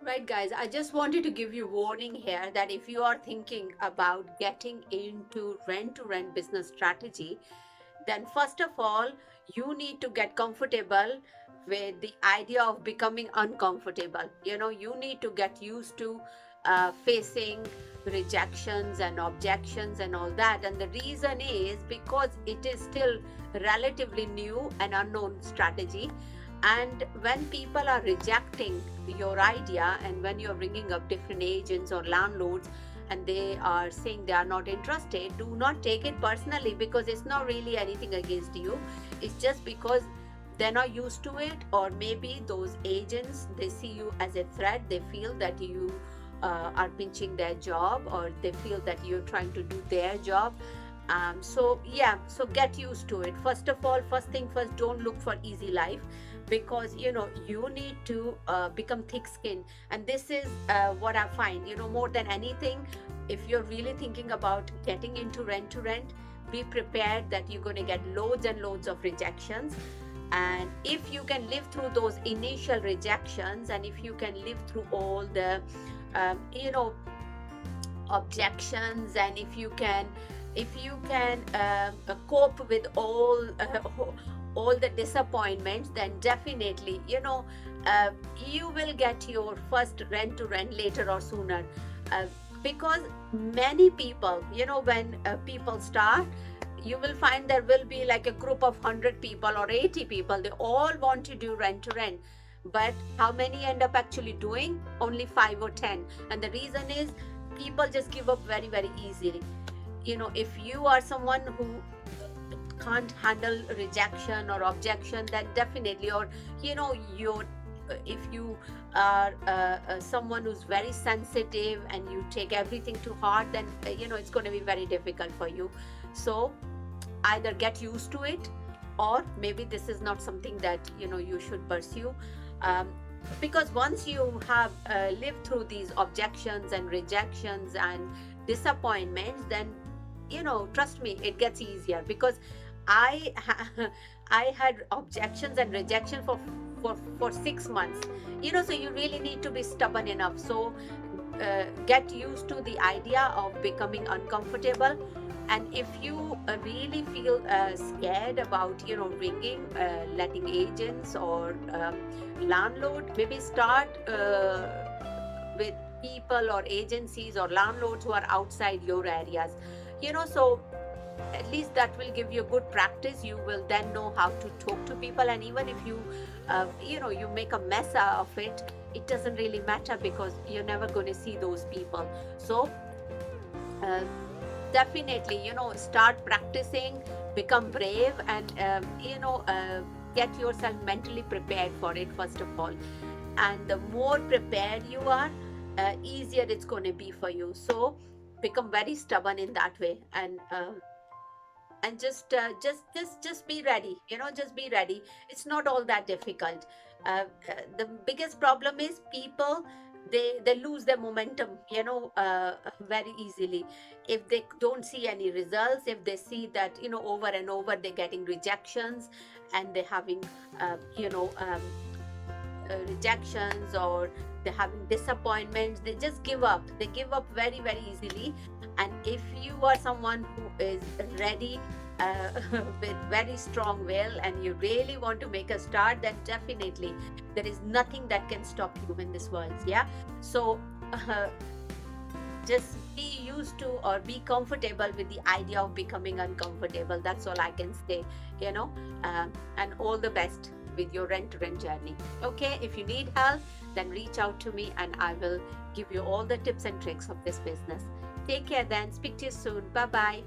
Right, guys, I just wanted to give you warning here that if you are thinking about getting into rent to rent business strategy, then first of all, you need to get comfortable with the idea of becoming uncomfortable. You need to get used to facing rejections and objections and all that. And the reason is because it is still relatively new and unknown strategy. And when people are rejecting your idea, and when you're ringing up different agents or landlords and they are saying they are not interested, do not take it personally, because it's not really anything against you. It's just because they're not used to it, or maybe those agents, they see you as a threat. They feel that you are pinching their job, or they feel that you're trying to do their job. So yeah, so get used to it. First of all, first thing first, don't look for easy life, because you need to become thick skinned. And this is what I find, more than anything, if you're really thinking about getting into rent to rent, be prepared that you're going to get loads and loads of rejections. And if you can live through those initial rejections, and if you can live through all the um, you know objections, and if you can cope with all the disappointments, then definitely uh, you will get your first rent to rent later or sooner. uh, because many people, when people start, you will find there will be like a group of 100 people or 80 people. They all want to do rent to rent, but how many end up actually doing? Only 5 or 10. And the reason is people just give up very, very easily. If you are someone who can't handle rejection or objection, then definitely, or you if you are someone who's very sensitive and you take everything to heart, then it's going to be very difficult for you. So either get used to it, or maybe this is not something that you should pursue. um, because once you have lived through these objections and rejections and disappointments, then trust me, it gets easier. Because I I had objections and rejection for 6 months. So you really need to be stubborn enough. So get used to the idea of becoming uncomfortable. And if you really feel scared about ringing, letting agents or landlord, maybe start with people or agencies or landlords who are outside your areas. So at least that will give you a good practice. You will then know how to talk to people. And even if you make a mess of it, it doesn't really matter, because you're never going to see those people. So uh, definitely, start practicing, become brave, and get yourself mentally prepared for it first of all. And the more prepared you are, easier it's going to be for you. So become very stubborn in that way. And just be ready. Just be ready. It's not all that difficult. The biggest problem is people, they lose their momentum, very easily. If they don't see any results, if they see that over and over they're getting rejections, and they're having rejections, or they're having disappointments, they just give up. They give up very, very easily. And if you are someone who is ready, with very strong will, and you really want to make a start, then definitely there is nothing that can stop you in this world. Yeah. So uh, just be used to, or be comfortable with the idea of becoming uncomfortable. That's all I can say. you know and all the best with your rent to rent journey. Okay, if you need help, then reach out to me, and I will give you all the tips and tricks of this business. Take care then. Speak to you soon. Bye bye.